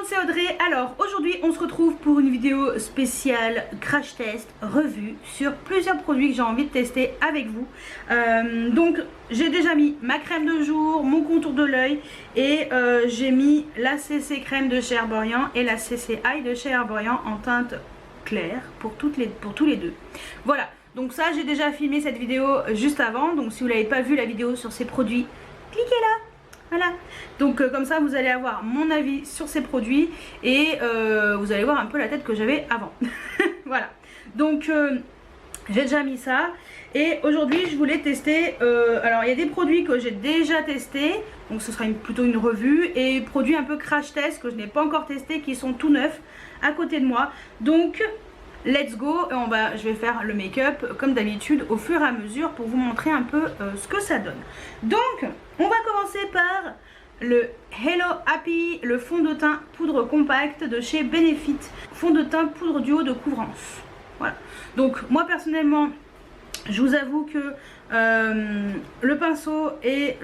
c'est Audrey. Alors aujourd'hui on se retrouve pour une vidéo spéciale crash test revue sur plusieurs produits que j'ai envie de tester avec vous. Donc j'ai déjà mis ma crème de jour, mon contour de l'œil et j'ai mis la CC crème de chez Herborian et la CC Eye de chez Herborian en teinte claire pour tous les deux. Voilà, donc ça j'ai déjà filmé cette vidéo juste avant, donc si vous n'avez pas vu la vidéo sur ces produits, cliquez là. Voilà, donc comme ça vous allez avoir mon avis sur ces produits et vous allez voir un peu la tête que j'avais avant. Voilà, donc j'ai déjà mis ça et aujourd'hui je voulais tester, alors il y a des produits que j'ai déjà testés, donc ce sera plutôt une revue, et produits un peu crash test que je n'ai pas encore testés qui sont tout neufs à côté de moi. Donc let's go, je vais faire le make-up comme d'habitude au fur et à mesure pour vous montrer un peu ce que ça donne. Donc on va commencer par le Hello Happy, le fond de teint poudre compact de chez Benefit, fond de teint poudre duo de couvrance. Voilà, donc moi personnellement je vous avoue que le pinceau et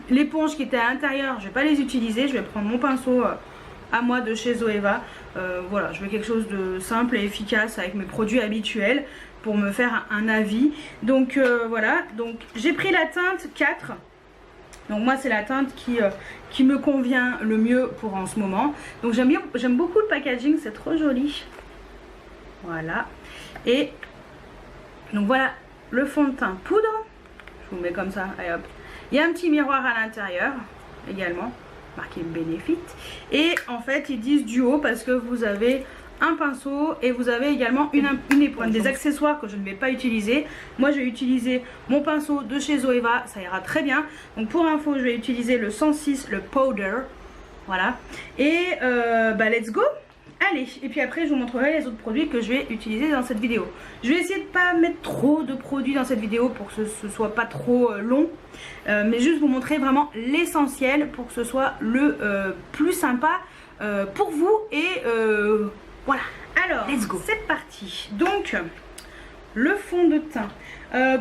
l'éponge qui était à l'intérieur, je vais pas les utiliser. Je vais prendre mon pinceau à moi de chez Zoeva. Voilà, je veux quelque chose de simple et efficace avec mes produits habituels pour me faire un avis. Donc voilà, donc j'ai pris la teinte 4. Donc moi c'est la teinte qui me convient le mieux pour en ce moment. Donc j'aime beaucoup le packaging, c'est trop joli. Voilà, et donc voilà le fond de teint poudre. Je vous mets comme ça, allez hop. Il y a un petit miroir à l'intérieur également, marqué Benefit, et en fait ils disent duo parce que vous avez un pinceau et vous avez également une éponge, des accessoires que je ne vais pas utiliser. Moi je vais utiliser mon pinceau de chez Zoeva, ça ira très bien. Donc pour info je vais utiliser le 106, le powder, voilà, et let's go. Allez, et puis après je vous montrerai les autres produits que je vais utiliser dans cette vidéo. Je vais essayer de pas mettre trop de produits dans cette vidéo pour que ce soit pas trop long, mais juste vous montrer vraiment l'essentiel pour que ce soit le plus sympa pour vous. Et voilà, alors let's go, c'est parti. Donc le fond de teint,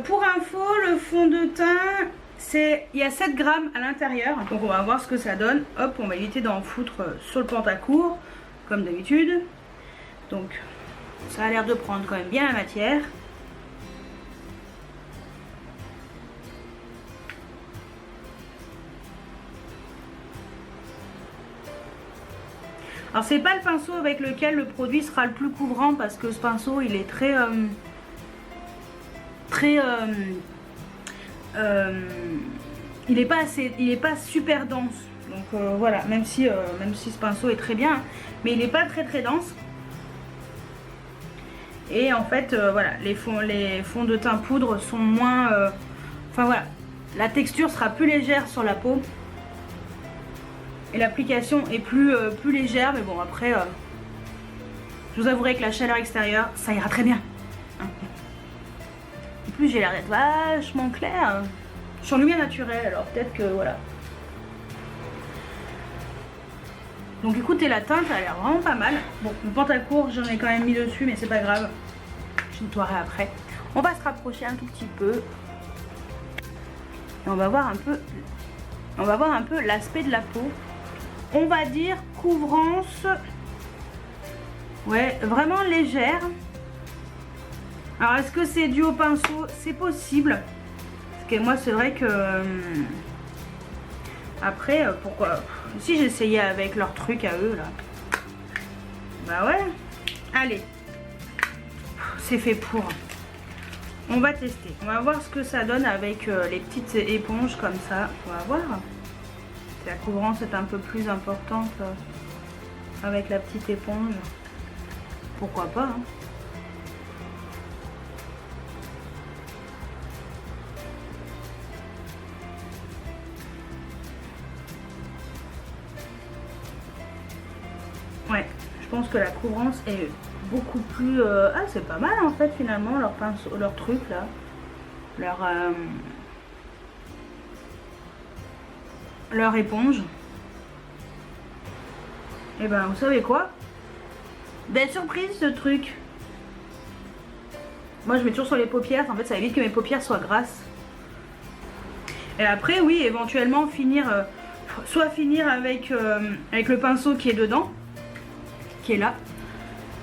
pour info, le fond de teint il y a 7 grammes à l'intérieur, donc on va voir ce que ça donne. Hop, on va éviter d'en foutre sur le pantacourt comme d'habitude. Donc ça a l'air de prendre quand même bien la matière. Alors c'est pas le pinceau avec lequel le produit sera le plus couvrant parce que ce pinceau il est très il est pas super dense. Donc voilà, même si ce pinceau est très bien, mais il n'est pas très dense. Et en fait voilà, les fonds de teint poudre sont moins enfin voilà, la texture sera plus légère sur la peau et l'application est plus légère. Mais bon, après je vous avouerai que la chaleur extérieure ça ira très bien, hein. En plus j'ai l'air d'être vachement claire, je suis en lumière naturelle, alors peut-être que voilà. Donc écoutez, la teinte a l'air vraiment pas mal. Bon, le pantacourt j'en ai quand même mis dessus, mais c'est pas grave, je nettoierai après. On va se rapprocher un tout petit peu et on va voir un peu l'aspect de la peau. On va dire couvrance, ouais, vraiment légère. Alors est-ce que c'est dû au pinceau? C'est possible, parce que moi c'est vrai que après pourquoi si j'essayais avec leur truc à eux là, bah ouais. Allez, c'est fait pour. On va tester, on va voir ce que ça donne avec les petites éponges comme ça. On va voir. La couvrance est un peu plus importante avec la petite éponge, pourquoi pas, hein. Ouais, je pense que la couvrance est beaucoup plus... Ah, c'est pas mal en fait finalement, leur pinceau, leur truc là. Leur éponge. Et ben vous savez quoi? Belle surprise ce truc. Moi je mets toujours sur les paupières, en fait ça évite que mes paupières soient grasses. Et après oui, éventuellement finir soit finir avec, avec le pinceau qui est dedans, qui est là.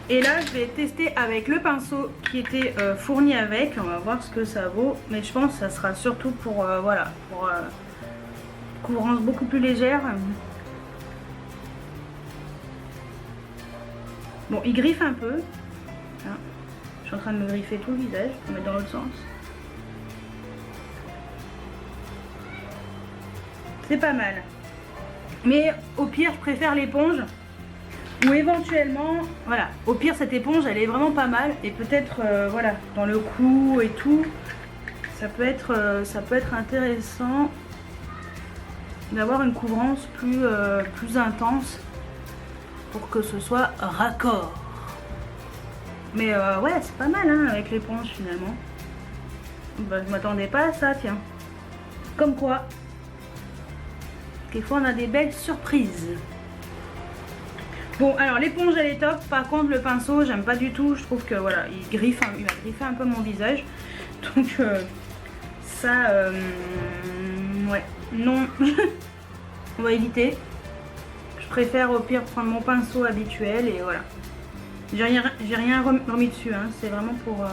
Et là je vais tester avec le pinceau qui était fourni avec. On va voir ce que ça vaut. Mais je pense que ça sera surtout pour voilà, pour couvrance beaucoup plus légère. Bon, il griffe un peu. Là. Je suis en train de me griffer tout le visage. Je vais mettre dans l'autre sens. C'est pas mal. Mais au pire, je préfère l'éponge. Ou éventuellement, voilà, au pire cette éponge elle est vraiment pas mal. Et peut-être, voilà, dans le cou et tout, ça peut être intéressant d'avoir une couvrance plus intense pour que ce soit raccord. Mais ouais, c'est pas mal hein, avec l'éponge finalement. Bah, je m'attendais pas à ça, tiens. Comme quoi, des fois on a des belles surprises. Bon, alors l'éponge elle est top. Par contre le pinceau j'aime pas du tout. Je trouve que voilà, il va griffer un peu mon visage. Donc ça, ouais, non. On va éviter. Je préfère au pire prendre mon pinceau habituel et voilà. J'ai rien remis dessus, hein. C'est vraiment pour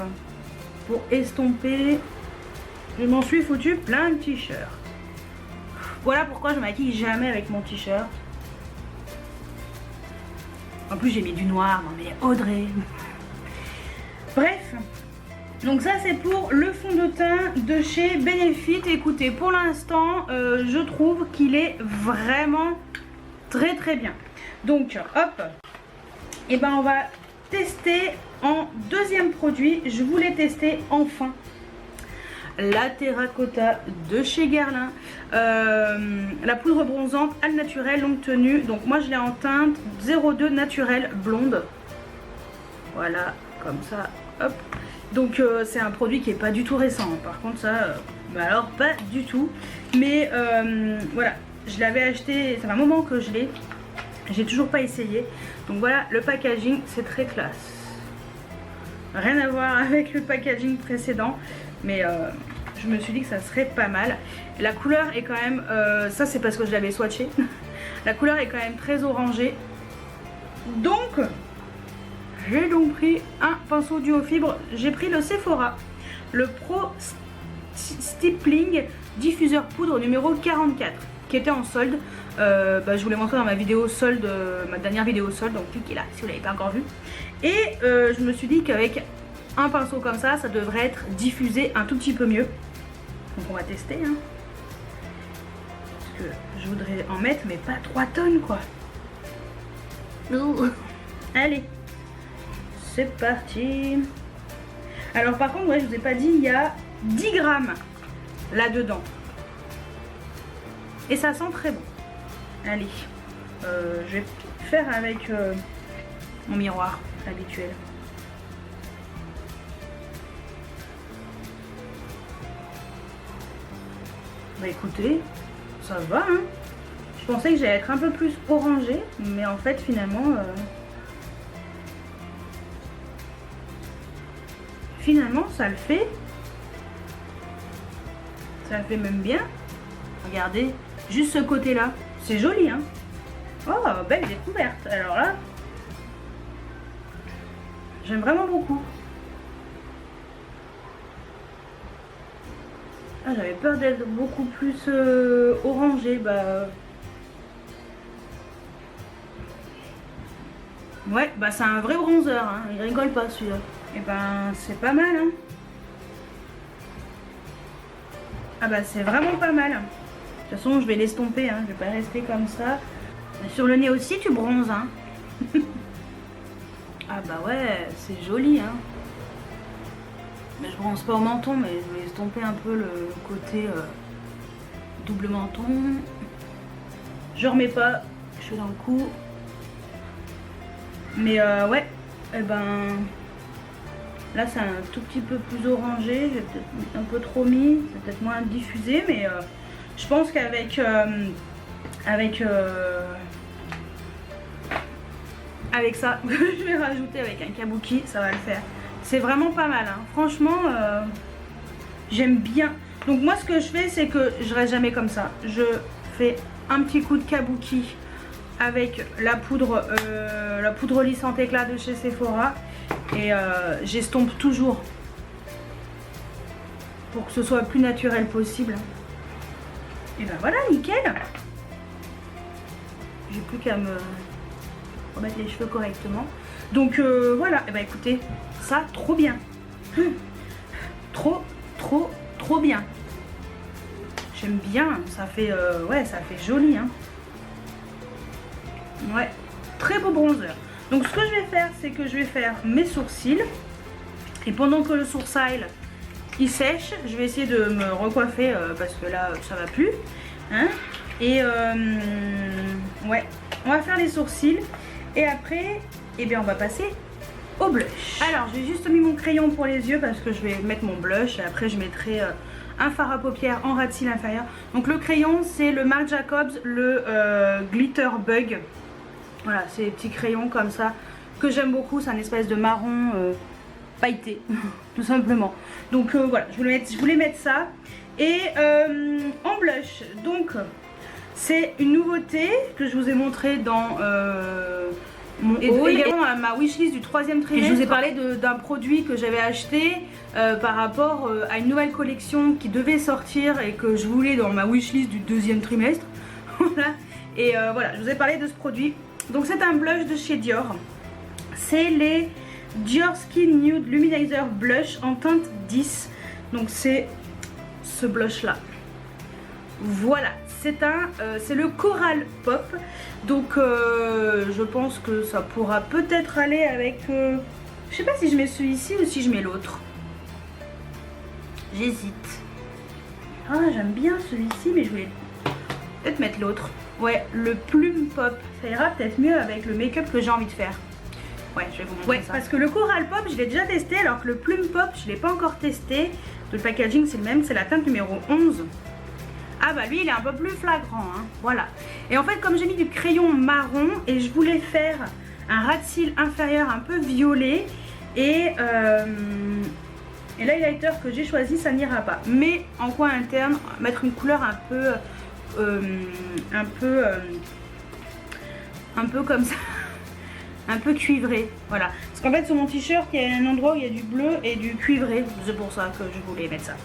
estomper. Je m'en suis foutu plein de t-shirts. Voilà pourquoi je maquille jamais avec mon t-shirt. En plus j'ai mis du noir, non mais Audrey. Bref, donc ça c'est pour le fond de teint de chez Benefit. Écoutez, pour l'instant je trouve qu'il est vraiment très très bien. Donc hop, et ben on va tester en deuxième produit. Je voulais tester enfin la terracotta de chez Guerlain, la poudre bronzante al naturel longue tenue. Donc moi je l'ai en teinte 02 naturel blonde, voilà, comme ça, hop. Donc c'est un produit qui est pas du tout récent, par contre ça, bah alors pas du tout. Mais voilà, je l'avais acheté, ça fait un moment que je l'ai, j'ai toujours pas essayé. Donc voilà, le packaging c'est très classe, rien à voir avec le packaging précédent, mais je me suis dit que ça serait pas mal. La couleur est quand même, ça c'est parce que je l'avais swatché, la couleur est quand même très orangée. Donc j'ai donc pris un pinceau duo fibre. J'ai pris le Sephora, le Pro Stippling diffuseur poudre numéro 44, qui était en solde. Bah, je vous l'ai montré dans ma vidéo solde, ma dernière vidéo solde, donc cliquez là si vous l'avez pas encore vu. Et je me suis dit qu'avec un pinceau comme ça, ça devrait être diffusé un tout petit peu mieux. Donc on va tester, hein. Parce que je voudrais en mettre, mais pas 3 tonnes quoi. Allez, c'est parti. Alors par contre, ouais, je vous ai pas dit, il y a 10 grammes là-dedans. Et ça sent très bon. Allez, je vais faire avec mon miroir habituel. Bah écoutez, ça va hein. Je pensais que j'allais être un peu plus orangé, mais en fait finalement ça le fait. Ça le fait même bien. Regardez, juste ce côté là, c'est joli hein. Oh, belle découverte. Alors là, j'aime vraiment beaucoup. Ah, j'avais peur d'être beaucoup plus orangé. Bah ouais, bah c'est un vrai bronzer hein. Il rigole pas celui-là. Et ben c'est pas mal hein. Ah bah c'est vraiment pas mal. De toute façon je vais l'estomper hein. Je vais pas rester comme ça. Sur le nez aussi tu bronzes hein. Ah bah ouais, c'est joli hein. Mais je bronze pas au menton, mais je vais estomper un peu le côté double menton. Je remets pas, je suis dans le cou. Mais ouais, et ben là c'est un tout petit peu plus orangé. J'ai peut-être un peu trop mis, c'est peut-être moins diffusé, mais je pense qu'avec avec ça, je vais rajouter avec un kabuki, ça va le faire. C'est vraiment pas mal, hein. Franchement, j'aime bien. Donc moi ce que je fais, c'est que je reste jamais comme ça. Je fais un petit coup de kabuki avec la poudre lissante éclat de chez Sephora. Et j'estompe toujours pour que ce soit le plus naturel possible. Et ben voilà, nickel. J'ai plus qu'à me remettre les cheveux correctement. Donc voilà, et ben écoutez, ça trop bien. Trop bien. J'aime bien, ça fait ouais, ça fait joli hein. Ouais, très beau bronzer. Donc ce que je vais faire, c'est que je vais faire mes sourcils. Et pendant que le sourcil il sèche, je vais essayer de me recoiffer parce que là ça va plus hein. Et ouais, on va faire les sourcils. Et après, eh bien on va passer au blush. Alors j'ai juste mis mon crayon pour les yeux parce que je vais mettre mon blush. Et après je mettrai un fard à paupières en ras de cils inférieur. Donc le crayon c'est le Marc Jacobs, le Glitter Bug. Voilà, c'est des petits crayons comme ça que j'aime beaucoup. C'est un espèce de marron pailleté tout simplement. Donc voilà, je voulais mettre ça. Et en blush, donc c'est une nouveauté que je vous ai montré dans mon haul, également à ma wishlist du 3e trimestre. Et je vous ai parlé d'un produit que j'avais acheté par rapport à une nouvelle collection qui devait sortir et que je voulais dans ma wishlist du 2e trimestre. Voilà. Et voilà, je vous ai parlé de ce produit. Donc c'est un blush de chez Dior. C'est les Dior Skin Nude Luminizer Blush en teinte 10. Donc c'est ce blush là. Voilà, c'est le Coral Pop. Donc je pense que ça pourra peut-être aller avec je sais pas si je mets celui-ci ou si je mets l'autre. J'hésite. Ah, j'aime bien celui-ci, mais je vais peut-être mettre l'autre. Ouais, le Plume Pop, ça ira peut-être mieux avec le make-up que j'ai envie de faire. Ouais, je vais vous montrer ça. Parce que le Coral Pop, je l'ai déjà testé, alors que le Plume Pop, je ne l'ai pas encore testé. Le packaging, c'est le même, c'est la teinte numéro 11. Ah bah lui, il est un peu plus flagrant, hein. Voilà. Et en fait, comme j'ai mis du crayon marron, et je voulais faire un ras de cils inférieur un peu violet, et l'highlighter que j'ai choisi, ça n'ira pas. Mais en coin interne, mettre une couleur un peu comme ça, un peu cuivré, voilà. Parce qu'en fait sur mon t-shirt il y a un endroit où il y a du bleu et du cuivré, c'est pour ça que je voulais mettre ça.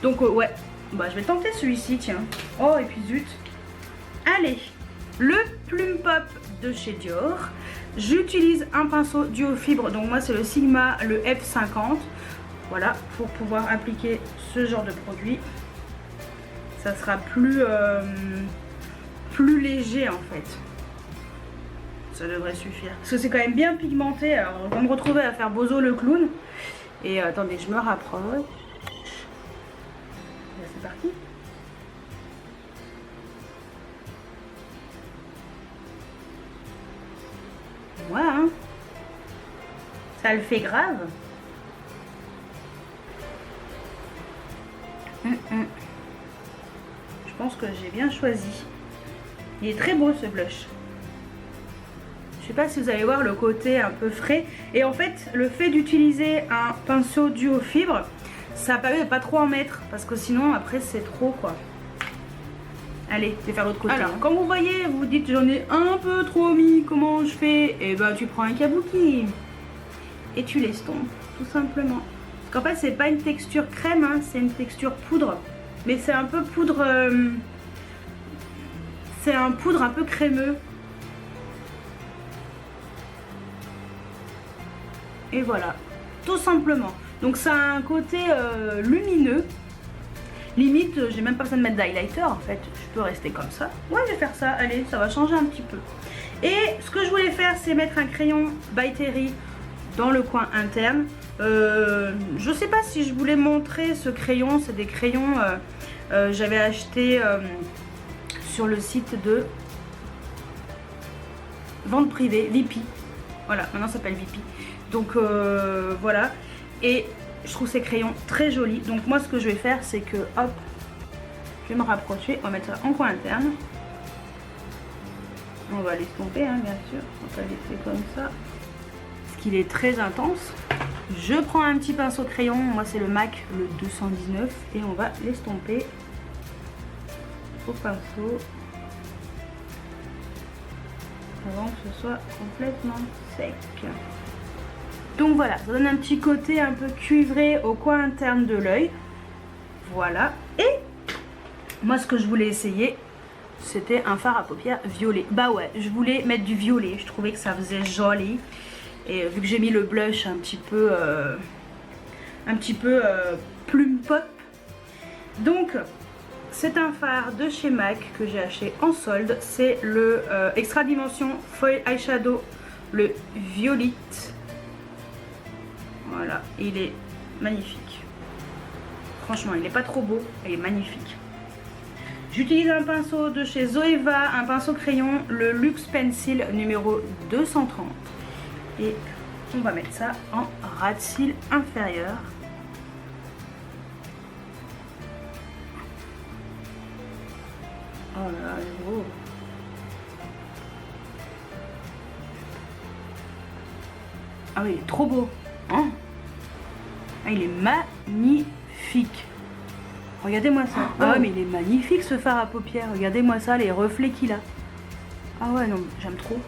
Donc ouais, bah je vais tenter celui-ci, tiens. Oh et puis zut. Allez, le Plume Pop de chez Dior. J'utilise un pinceau duo fibre, donc moi c'est le Sigma, le F50. Voilà, pour pouvoir appliquer ce genre de produit. Ça sera plus léger en fait. Ça devrait suffire. Parce que c'est quand même bien pigmenté. Alors on va me retrouver à faire Bozo le clown. Et attendez, je me rapproche. C'est parti. Ouais, hein. Ça le fait grave. Je pense que j'ai bien choisi. Il est très beau ce blush. Je sais pas si vous allez voir le côté un peu frais. Et en fait, le fait d'utiliser un pinceau duo fibre, ça permet de pas trop en mettre. Parce que sinon, après, c'est trop quoi. Allez, je vais faire l'autre côté. Alors, comme vous voyez, vous vous dites j'en ai un peu trop mis, comment je fais? Et ben, tu prends un kabuki. Et tu l'estompes, tout simplement. Parce qu'en fait, c'est pas une texture crème, hein, c'est une texture poudre. Mais c'est un peu poudre... c'est un poudre un peu crémeux. Et voilà, tout simplement. Donc ça a un côté lumineux. Limite, j'ai même pas besoin de mettre d'highlighter en fait. Je peux rester comme ça. Ouais, je vais faire ça. Allez, ça va changer un petit peu. Et ce que je voulais faire, c'est mettre un crayon By Terry dans le coin interne. Je sais pas si je voulais montrer ce crayon. C'est des crayons j'avais acheté sur le site de vente privée, Vipi. Voilà, maintenant ça s'appelle Vipi. Donc voilà. Et je trouve ces crayons très jolis. Donc moi ce que je vais faire, c'est que hop, je vais me rapprocher. On va mettre ça en coin interne. On va l'estomper, hein, bien sûr. On va laisser comme ça. Parce qu'il est très intense. Je prends un petit pinceau crayon. Moi c'est le MAC, le 219. Et on va l'estomper au pinceau. avant que ce soit complètement sec. Donc voilà, ça donne un petit côté un peu cuivré au coin interne de l'œil. Voilà. Et moi, ce que je voulais essayer, c'était un fard à paupières violet. Bah ouais, je voulais mettre du violet. Je trouvais que ça faisait joli. Et vu que j'ai mis le blush un petit peu plume pop. Donc, c'est un fard de chez MAC que j'ai acheté en solde. C'est le Extra Dimension Foil Eyeshadow, le Violite. Voilà, il est magnifique. Franchement, il n'est pas trop beau, il est magnifique. J'utilise un pinceau de chez Zoeva, un pinceau crayon, le Luxe Pencil numéro 230. Et on va mettre ça en ras de cils inférieur. Oh là là, il est beau. Ah oui, il est trop beau. Hein? Ah, il est magnifique. Regardez-moi ça. Ah ouais, mais il est magnifique ce fard à paupières. Regardez-moi ça, les reflets qu'il a. Ah ouais, non, j'aime trop.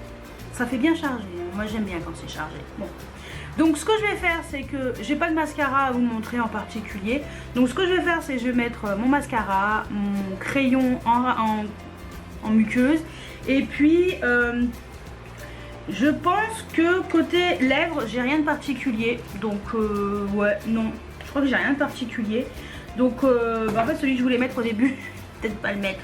Ça fait bien chargé. Moi, j'aime bien quand c'est chargé. Bon. Donc, ce que je vais faire, c'est que j'ai pas de mascara à vous montrer en particulier. Donc, ce que je vais faire, c'est que je vais mettre mon mascara, mon crayon en muqueuse. Et puis, je pense que côté lèvres, j'ai rien de particulier. Donc, ouais, non. Je crois que j'ai rien de particulier. Donc, en fait, celui que je voulais mettre au début, peut-être pas le mettre.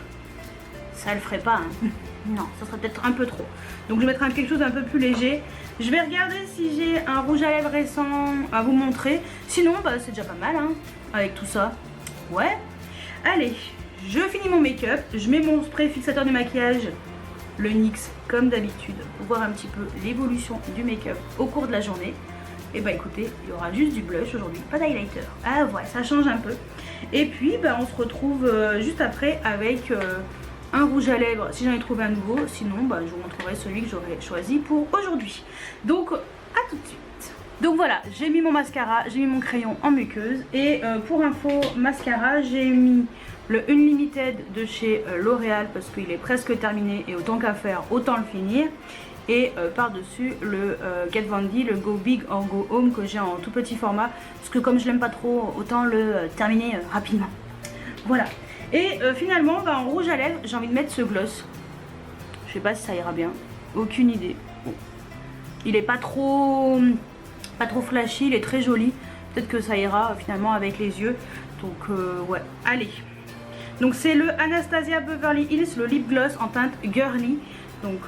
Ça le ferait pas, hein. Non, ça serait peut-être un peu trop. Donc, je vais mettre quelque chose d'un peu plus léger. Je vais regarder si j'ai un rouge à lèvres récent à vous montrer. Sinon, bah, c'est déjà pas mal, hein, avec tout ça. Ouais. Allez, je finis mon make-up. Je mets mon spray fixateur de maquillage, le NYX, comme d'habitude, pour voir un petit peu l'évolution du make-up au cours de la journée. Et bah écoutez, il y aura juste du blush aujourd'hui, pas d'highlighter. Ah ouais, ça change un peu. Et puis bah on se retrouve juste après avec un rouge à lèvres si j'en ai trouvé un nouveau. Sinon bah je vous montrerai celui que j'aurais choisi pour aujourd'hui. Donc à tout de suite. Donc voilà, j'ai mis mon mascara, j'ai mis mon crayon en muqueuse. Et pour info, mascara, j'ai mis le Unlimited de chez L'Oréal parce qu'il est presque terminé et autant qu'à faire, autant le finir. Et par-dessus le Kat Von D, le Go Big or Go Home que j'ai en tout petit format. Parce que comme je l'aime pas trop, autant le terminer rapidement. Voilà. Et finalement, bah, en rouge à lèvres, j'ai envie de mettre ce gloss. Je sais pas si ça ira bien. Aucune idée. Bon. Il est pas trop flashy, il est très joli. Peut-être que ça ira finalement avec les yeux. Donc ouais, allez. Donc c'est le Anastasia Beverly Hills, le lip gloss en teinte girly. Donc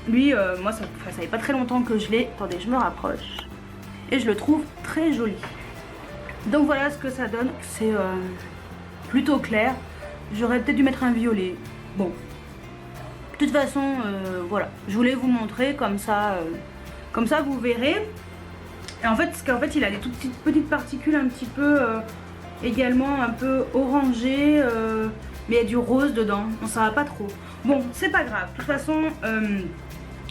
lui, moi ça fait pas très longtemps que je l'ai. Attendez, je me rapproche. Et je le trouve très joli. Donc voilà ce que ça donne. C'est plutôt clair. J'aurais peut-être dû mettre un violet. Bon. De toute façon, voilà. Je voulais vous montrer comme ça vous verrez. Et en fait, parce qu'en fait il a des toutes petites particules un petit peu également un peu orangées. Mais il y a du rose dedans. Bon, ça va pas trop. Bon, c'est pas grave. De toute façon,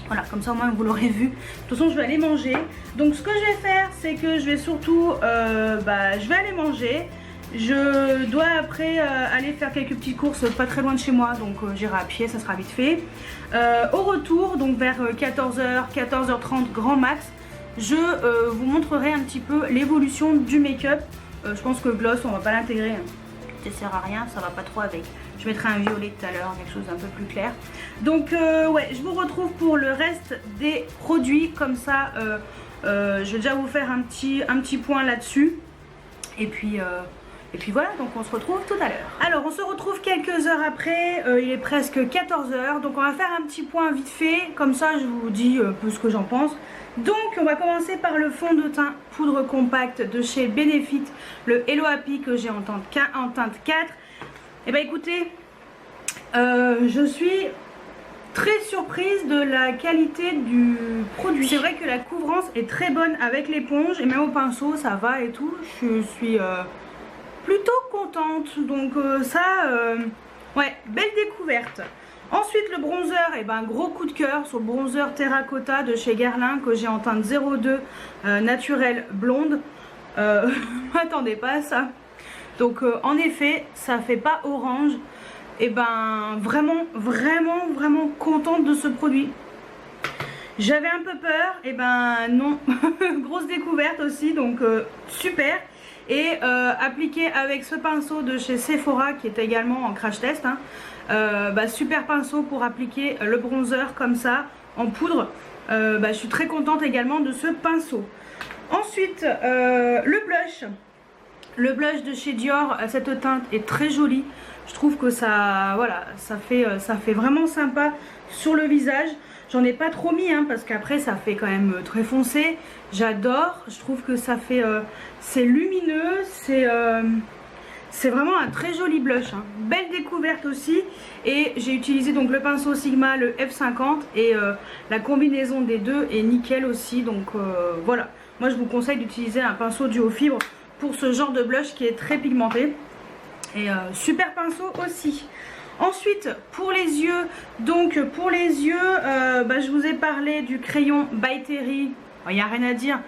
voilà, comme ça au moins vous l'aurez vu. De toute façon, je vais aller manger. Donc, ce que je vais faire, c'est que je vais surtout, je vais aller manger. Je dois après aller faire quelques petites courses pas très loin de chez moi. Donc, j'irai à pied, ça sera vite fait. Au retour, donc vers 14h, 14h30 grand max, je vous montrerai un petit peu l'évolution du make-up. Je pense que le gloss, on va pas l'intégrer. Ça sert à rien, ça va pas trop avec. Je mettrai un violet tout à l'heure, quelque chose d'un peu plus clair. Donc ouais, je vous retrouve pour le reste des produits. Comme ça, je vais déjà vous faire un petit point là-dessus. Et puis voilà, donc on se retrouve tout à l'heure. Alors on se retrouve quelques heures après, il est presque 14h. Donc on va faire un petit point vite fait. Comme ça, je vous dis un peu ce que j'en pense. Donc on va commencer par le fond de teint poudre compacte de chez Benefit, le Hello Happy que j'ai en teinte 4. Et bah écoutez, je suis très surprise de la qualité du produit. C'est vrai que la couvrance est très bonne avec l'éponge et même au pinceau ça va et tout. Je suis plutôt contente, donc ouais, belle découverte. Ensuite le bronzer, et ben gros coup de cœur sur le bronzer Terracotta de chez Guerlain que j'ai en teinte 02 naturelle blonde. M'attendez pas à ça. Donc en effet ça fait pas orange. Et ben vraiment contente de ce produit. J'avais un peu peur, et ben non, grosse découverte aussi, donc super. Et appliqué avec ce pinceau de chez Sephora qui est également en crash test, hein, super pinceau pour appliquer le bronzer comme ça en poudre. Je suis très contente également de ce pinceau. Ensuite le blush de chez Dior, cette teinte est très jolie. Je trouve que ça, voilà, ça fait vraiment sympa sur le visage. J'en ai pas trop mis, hein, parce qu'après ça fait quand même très foncé. J'adore, je trouve que ça fait, c'est lumineux, c'est vraiment un très joli blush, hein. Belle découverte aussi. Et j'ai utilisé donc le pinceau Sigma, le F50, et la combinaison des deux est nickel aussi. Donc voilà, moi je vous conseille d'utiliser un pinceau duo fibre pour ce genre de blush qui est très pigmenté. Et super pinceau aussi. Ensuite pour les yeux, donc pour les yeux je vous ai parlé du crayon By Terry. Il n'y a rien à dire,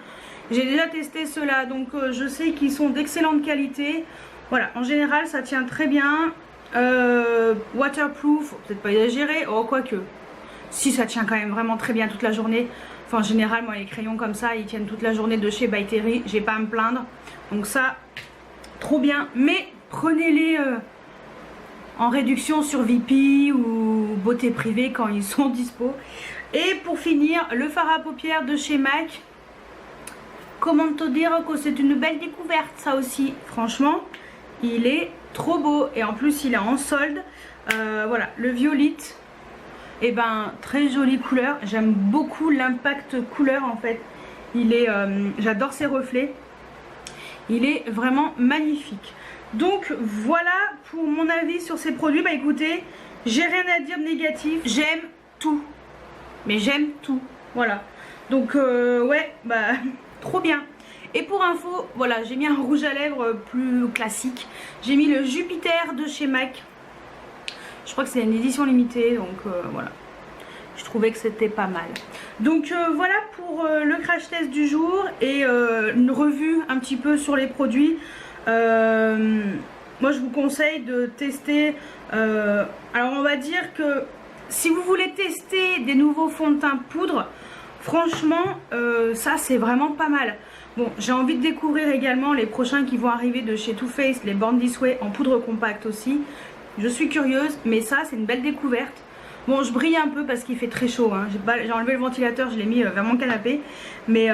j'ai déjà testé ceux-là, donc je sais qu'ils sont d'excellente qualité. Voilà, en général ça tient très bien. Waterproof, peut-être pas exagéré, oh quoique, si ça tient quand même vraiment très bien toute la journée. Enfin en général moi les crayons comme ça ils tiennent toute la journée de chez By Terry, j'ai pas à me plaindre. Donc ça, trop bien, mais prenez-les en réduction sur VP ou beauté privée quand ils sont dispo. Et pour finir, le fard à paupières de chez MAC. Comment te dire que c'est une belle découverte ça aussi. Franchement, il est trop beau. Et en plus, il est en solde. Voilà, le violite. Et ben, très jolie couleur. J'aime beaucoup l'impact couleur en fait. Il est, j'adore ses reflets. Il est vraiment magnifique. Donc voilà pour mon avis sur ces produits. Bah écoutez, j'ai rien à dire de négatif. J'aime tout. Mais j'aime tout. Voilà. Donc ouais, bah trop bien. Et pour info, voilà, j'ai mis un rouge à lèvres plus classique. J'ai mis le Jupiter de chez MAC. Je crois que c'est une édition limitée. Donc voilà. Je trouvais que c'était pas mal. Donc voilà pour le crash test du jour. Et une revue un petit peu sur les produits. Moi je vous conseille de tester, alors on va dire que si vous voulez tester des nouveaux fonds de teint poudre, franchement ça c'est vraiment pas mal. Bon, j'ai envie de découvrir également les prochains qui vont arriver de chez Too Faced, les Born This Way en poudre compacte aussi. Je suis curieuse, mais ça c'est une belle découverte. Bon, je brille un peu parce qu'il fait très chaud, hein. J'ai enlevé le ventilateur, je l'ai mis vers mon canapé, mais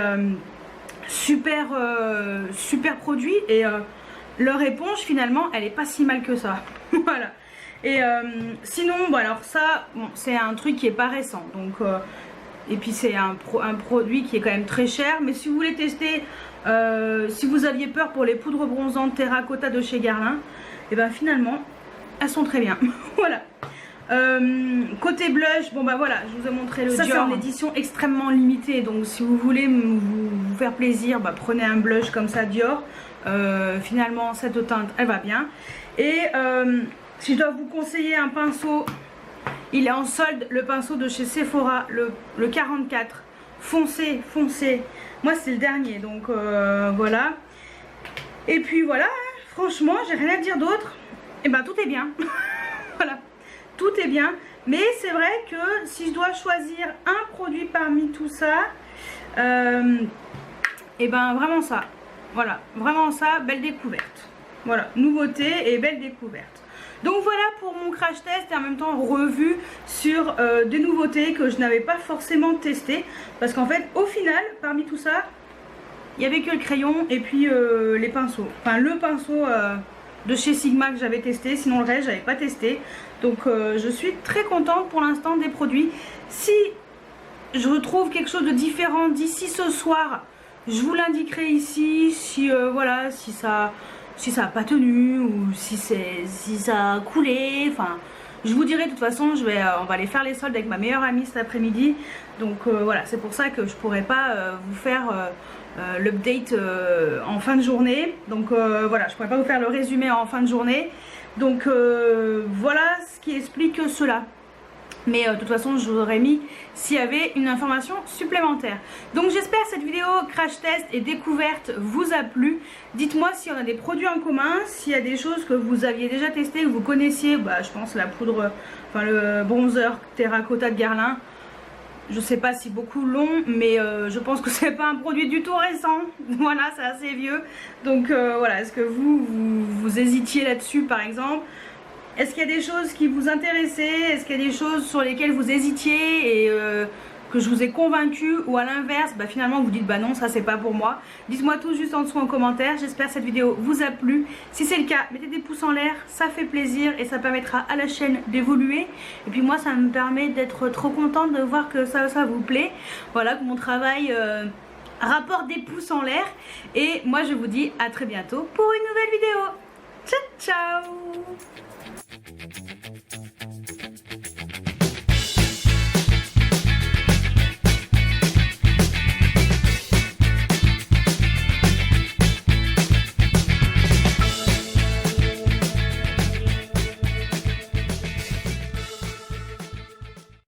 super produit. Et leur éponge finalement elle est pas si mal que ça. Voilà. Et sinon bon alors ça bon, c'est un truc qui est pas récent, donc et puis c'est un produit qui est quand même très cher. Mais si vous voulez tester, si vous aviez peur pour les poudres bronzantes terracotta de chez Guerlain, et ben finalement elles sont très bien. Voilà. Côté blush, bon bah voilà, je vous ai montré le Dior. Ça c'est en édition extrêmement limitée, donc si vous voulez vous faire plaisir, bah, prenez un blush comme ça Dior. Finalement cette teinte elle va bien. Et si je dois vous conseiller un pinceau, il est en solde, le pinceau de chez Sephora, le 44 foncé. Moi c'est le dernier, donc voilà. Et puis voilà, franchement j'ai rien à dire d'autre. Et ben tout est bien. Voilà, tout est bien. Mais c'est vrai que si je dois choisir un produit parmi tout ça, et ben vraiment ça. Voilà, vraiment ça, belle découverte. Voilà, nouveauté et belle découverte. Donc voilà pour mon crash test et en même temps revue sur des nouveautés que je n'avais pas forcément testées. Parce qu'en fait, au final, parmi tout ça, il n'y avait que le crayon et puis les pinceaux. Enfin, le pinceau de chez Sigma que j'avais testé, sinon le reste, j'avais pas testé. Donc je suis très contente pour l'instant des produits. Si je retrouve quelque chose de différent d'ici ce soir, je vous l'indiquerai ici. Si voilà, si ça n'a pas tenu ou si ça a coulé, enfin je vous dirai. De toute façon on va aller faire les soldes avec ma meilleure amie cet après-midi. Donc voilà, c'est pour ça que je pourrais pas vous faire l'update en fin de journée. Donc voilà, je pourrais pas vous faire le résumé en fin de journée. Donc voilà ce qui explique cela. Mais de toute façon je vous aurais mis s'il y avait une information supplémentaire. Donc j'espère que cette vidéo crash test et découverte vous a plu. Dites-moi s'il y en a des produits en commun, s'il y a des choses que vous aviez déjà testé, que vous connaissiez. Bah, je pense la poudre, enfin le bronzer terracotta de Guerlain. je sais pas si beaucoup l'ont, mais je pense que c'est pas un produit du tout récent. Voilà, c'est assez vieux. Donc voilà, est-ce que vous hésitiez là-dessus par exemple? Est-ce qu'il y a des choses qui vous intéressaient? Est-ce qu'il y a des choses sur lesquelles vous hésitiez et que je vous ai convaincu, ou à l'inverse, bah finalement vous dites bah non, ça c'est pas pour moi? Dites-moi tout juste en dessous en commentaire. J'espère que cette vidéo vous a plu. Si c'est le cas, mettez des pouces en l'air, ça fait plaisir et ça permettra à la chaîne d'évoluer. Et puis moi, ça me permet d'être trop contente de voir que ça vous plaît. Voilà, que mon travail rapporte des pouces en l'air. Et moi je vous dis à très bientôt pour une nouvelle vidéo. Ciao ciao.